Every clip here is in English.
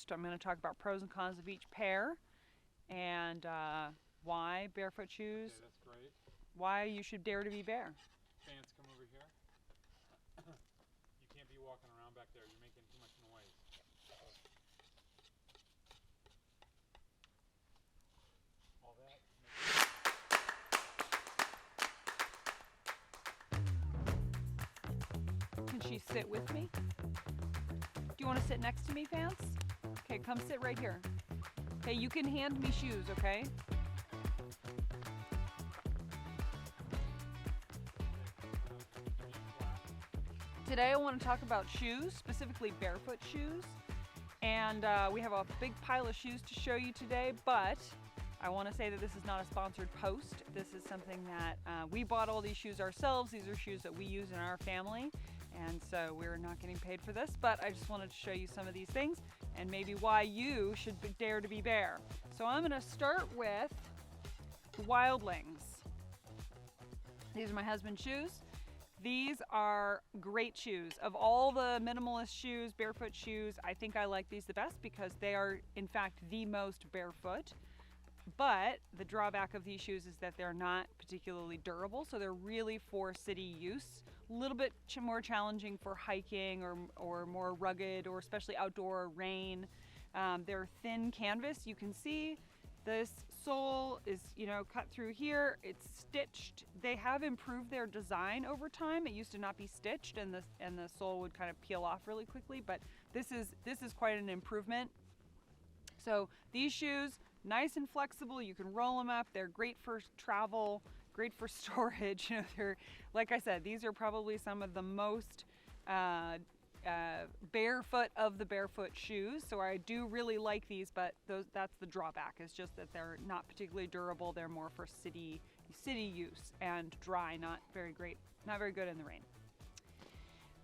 first. I'm going to talk about pros and cons of each pair and why barefoot shoes, Okay, that's great. why you should dare to be bare. Fans, come over here. You can't be walking around back there. You're making too much noise. All that. Can she sit with me? Do you want to sit next to me, Fans? Okay, come sit right here. Okay, you can hand me shoes, okay? Today I want to talk about shoes, specifically barefoot shoes. And we have a big pile of shoes to show you today, but I want to say that this is not a sponsored post. This is something that we bought all these shoes ourselves. These are shoes that we use in our family. And so we're not getting paid for this, but I just wanted to show you some of these things and maybe why you should dare to be bare. So I'm going to start with Wildlings. These are my husband's shoes. These are great shoes. Of all the minimalist shoes, barefoot shoes, I think I like these the best because they are in fact the most barefoot. But the drawback of these shoes is that they're not particularly durable, so they're really for city use. A little bit more challenging for hiking or more rugged or especially outdoor rain. They're thin canvas, you can see. This sole is, cut through here. It's stitched. They have improved their design over time. It used to not be stitched, and the sole would kind of peel off really quickly. But this is quite an improvement. So these shoes, nice and flexible. You can roll them up. They're great for travel, great for storage. They're, like I said, these are probably some of the most barefoot of the barefoot shoes. So I do really like these, but that's the drawback. It's just that they're not particularly durable. They're more for city use and dry, not very good in the rain.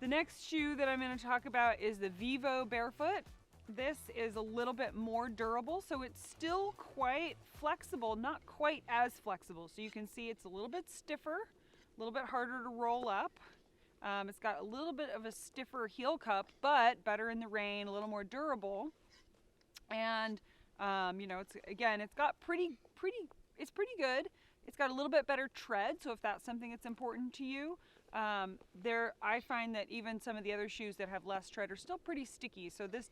The next shoe that I'm going to talk about is the Vivo Barefoot. This is a little bit more durable, so it's still quite flexible, not quite as flexible. So you can see it's a little bit stiffer, a little bit harder to roll up. It's got a little bit of a stiffer heel cup, but better in the rain, a little more durable. And it's got it's pretty good. It's got a little bit better tread, so if that's something that's important to you, I find that even some of the other shoes that have less tread are still pretty sticky, so this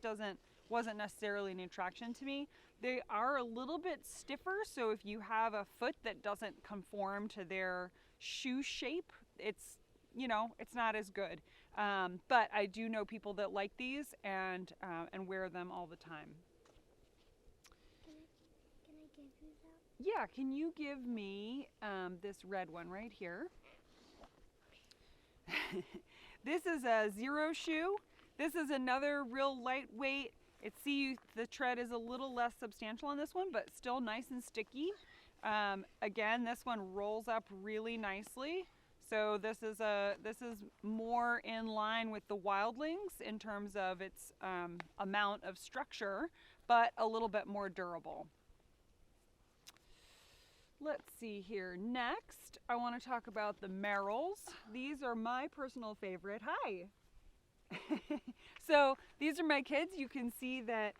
wasn't necessarily an attraction to me. They are a little bit stiffer, so if you have a foot that doesn't conform to their shoe shape, it's not as good. But I do know people that like these and wear them all the time. Can I give you that? Yeah, can you give me this red one right here? This is a Zero shoe. This is another real lightweight. The tread is a little less substantial on this one, but still nice and sticky. Again, this one rolls up really nicely. So this is more in line with the Wildlings in terms of its amount of structure, but a little bit more durable. Let's see here. Next, I want to talk about the Merrells. These are my personal favorite. Hi. So these are my kids. You can see that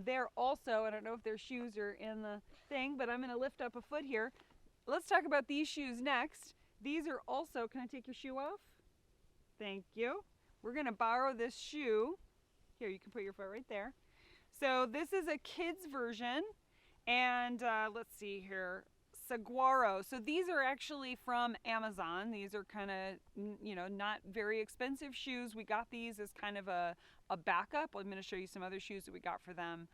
they're also, I don't know if their shoes are in the thing, but I'm going to lift up a foot here. Let's talk about these shoes next. These are also, can I take your shoe off? Thank you. We're going to borrow this shoe. Here, you can put your foot right there. So this is a kid's version. And let's see here. Saguaro. So these are actually from Amazon. These are kind of, not very expensive shoes. We got these as kind of a backup. I'm going to show you some other shoes that we got for them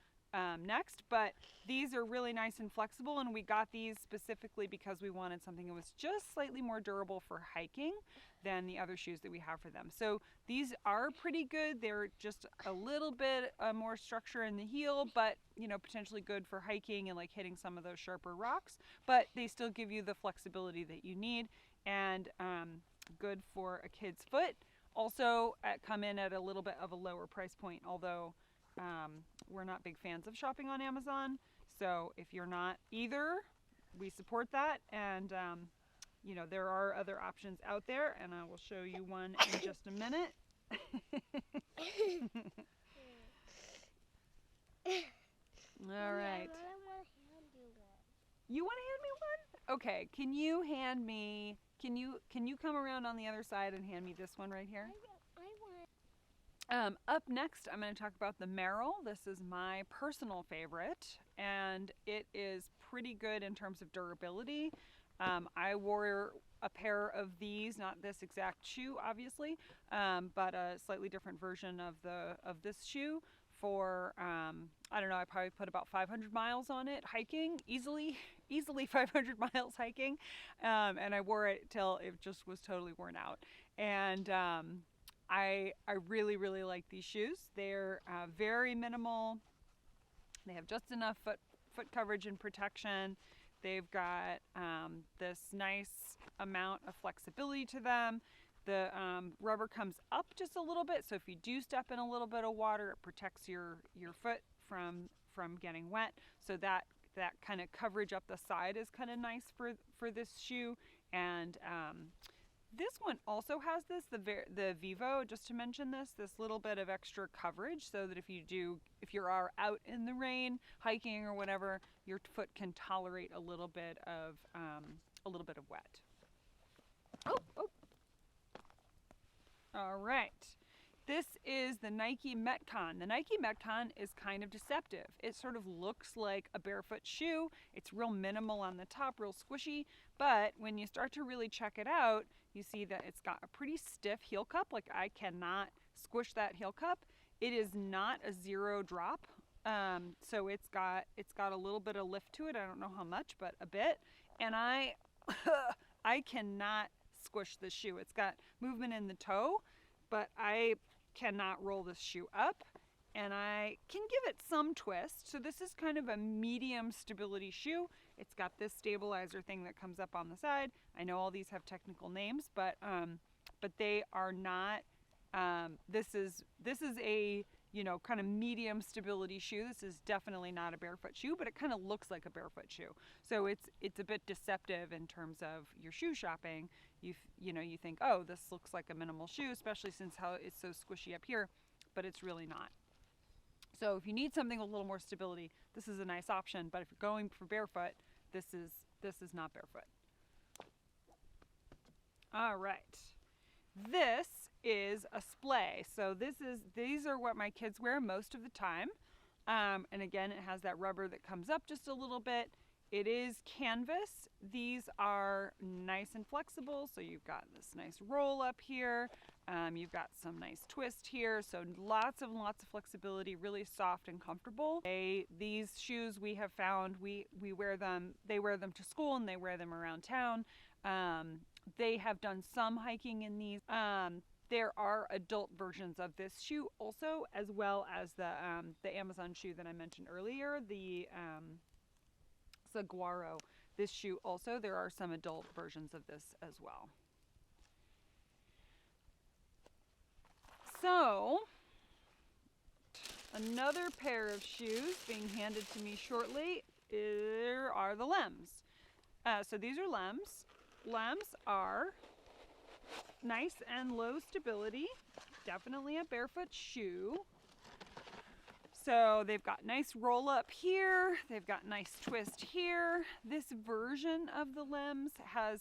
next. But these are really nice and flexible, and we got these specifically because we wanted something that was just slightly more durable for hiking than the other shoes that we have for them. So these are pretty good. They're just a little bit more structure in the heel, but potentially good for hiking and like hitting some of those sharper rocks. But they still give you the flexibility that you need, and good for a kid's foot. Also come in at a little bit of a lower price point, although we're not big fans of shopping on Amazon. So if you're not either, we support that. And, there are other options out there, and I will show you one in just a minute. You want to hand me one? Okay, can you hand me, can you come around on the other side and hand me this one right here? I want. Up next, I'm going to talk about the Merrill. This is my personal favorite, and it is pretty good in terms of durability. I wore a pair of these, not this exact shoe, obviously, but a slightly different version of this shoe for I don't know. I probably put about 500 miles on it hiking, easily 500 miles hiking, and I wore it till it just was totally worn out. And I really like these shoes. They're very minimal. They have just enough foot coverage and protection. They've got this nice amount of flexibility to them. The rubber comes up just a little bit, so if you do step in a little bit of water, it protects your foot from getting wet. So that kind of coverage up the side is kind of nice for this shoe. And this one also has the Vivo, just to mention this little bit of extra coverage, so that if you are out in the rain, hiking or whatever, your foot can tolerate a little bit of wet. Oh. All right. This is the Nike Metcon. The Nike Metcon is kind of deceptive. It sort of looks like a barefoot shoe. It's real minimal on the top, real squishy, but when you start to really check it out, you see that it's got a pretty stiff heel cup. Like, I cannot squish that heel cup. It is not a zero drop. So it's got a little bit of lift to it. I don't know how much, but a bit. And I cannot squish this shoe. It's got movement in the toe, but I cannot roll this shoe up, and I can give it some twist. So this is kind of a medium stability shoe. It's got this stabilizer thing that comes up on the side. I know all these have technical names, but they are not. This is a kind of medium stability shoe. This is definitely not a barefoot shoe, but it kind of looks like a barefoot shoe. So it's a bit deceptive in terms of your shoe shopping. You think, oh, this looks like a minimal shoe, especially since how it's so squishy up here, but it's really not. So if you need something with a little more stability, this is a nice option. But if you're going for barefoot, this is not barefoot. All right. This is a splay. So these are what my kids wear most of the time. And again, it has that rubber that comes up just a little bit. It is canvas. These are nice and flexible. So you've got this nice roll up here. You've got some nice twist here. So lots of flexibility, really soft and comfortable. These shoes we have found, we wear them, they wear them to school and they wear them around town. They have done some hiking in these. There are adult versions of this shoe also, as well as the Amazon shoe that I mentioned earlier, the Saguaro. This shoe also, there are some adult versions of this as well. So, another pair of shoes being handed to me shortly are the Lems. So these are Lems. Lems are nice and low stability, definitely a barefoot shoe. So they've got nice roll up here, they've got nice twist here. This version of the Lems has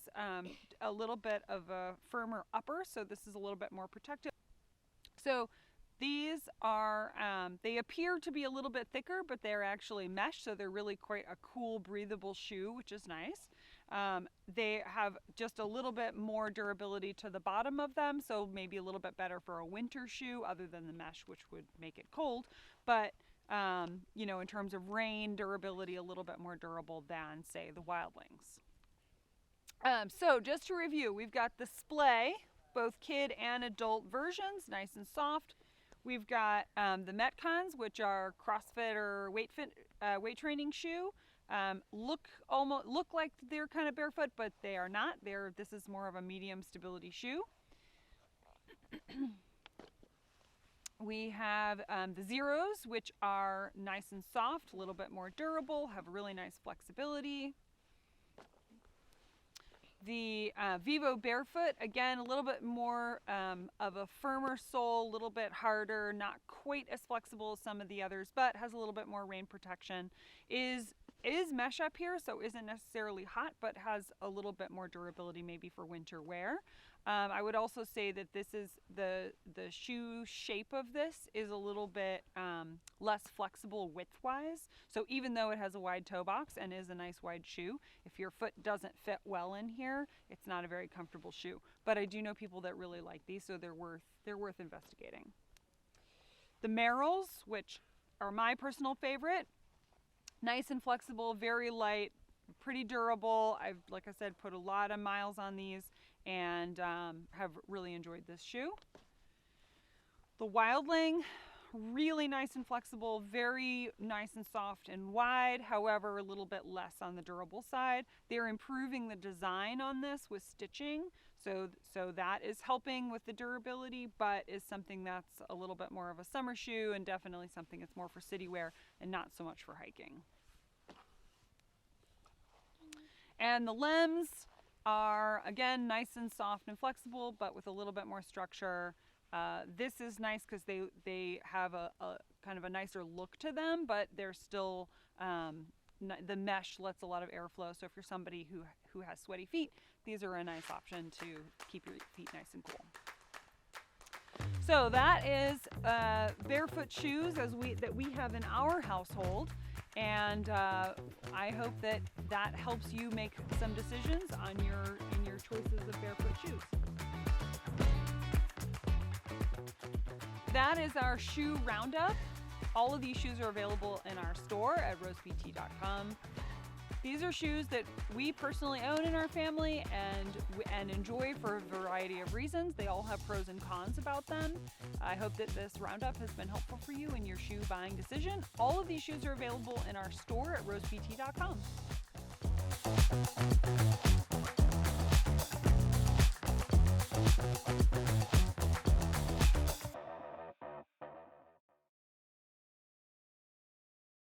a little bit of a firmer upper, so this is a little bit more protective. So these are, they appear to be a little bit thicker, but they're actually mesh, so they're really quite a cool, breathable shoe, which is nice. They have just a little bit more durability to the bottom of them, so maybe a little bit better for a winter shoe other than the mesh, which would make it cold. But, in terms of rain durability, a little bit more durable than, say, the Wildlings. So just to review, we've got the splay, both kid and adult versions, nice and soft. We've got the Metcons, which are CrossFit or weight training shoe. Look like they're kind of barefoot, but they are not. This is more of a medium stability shoe. We have the Zeros, which are nice and soft, a little bit more durable, have really nice flexibility. The Vivo Barefoot, again, a little bit more of a firmer sole, a little bit harder, not quite as flexible as some of the others, but has a little bit more rain protection. Is mesh up here, so isn't necessarily hot, but has a little bit more durability maybe for winter wear. I would also say that this is the shoe shape of this is a little bit less flexible width-wise. So even though it has a wide toe box and is a nice wide shoe, if your foot doesn't fit well in here, it's not a very comfortable shoe. But I do know people that really like these, so they're worth investigating. The Merrells, which are my personal favorite, nice and flexible, very light, pretty durable. I've, like I said, put a lot of miles on these and have really enjoyed this shoe. The Wildling, really nice and flexible, very nice and soft and wide, however a little bit less on the durable side. They're improving the design on this with stitching, so that is helping with the durability, but is something that's a little bit more of a summer shoe and definitely something that's more for city wear and not so much for hiking. And the Lems are, again, nice and soft and flexible, but with a little bit more structure. This is nice because they have a kind of a nicer look to them, but they're still, the mesh lets a lot of airflow. So if you're somebody who has sweaty feet, these are a nice option to keep your feet nice and cool. So that is barefoot shoes that we have in our household. And I hope that helps you make some decisions in your choices of barefoot shoes. That is our shoe roundup. All of these shoes are available in our store at rosebt.com. These are shoes that we personally own in our family and enjoy for a variety of reasons. They all have pros and cons about them. I hope that this roundup has been helpful for you in your shoe buying decision. All of these shoes are available in our store at rosebt.com.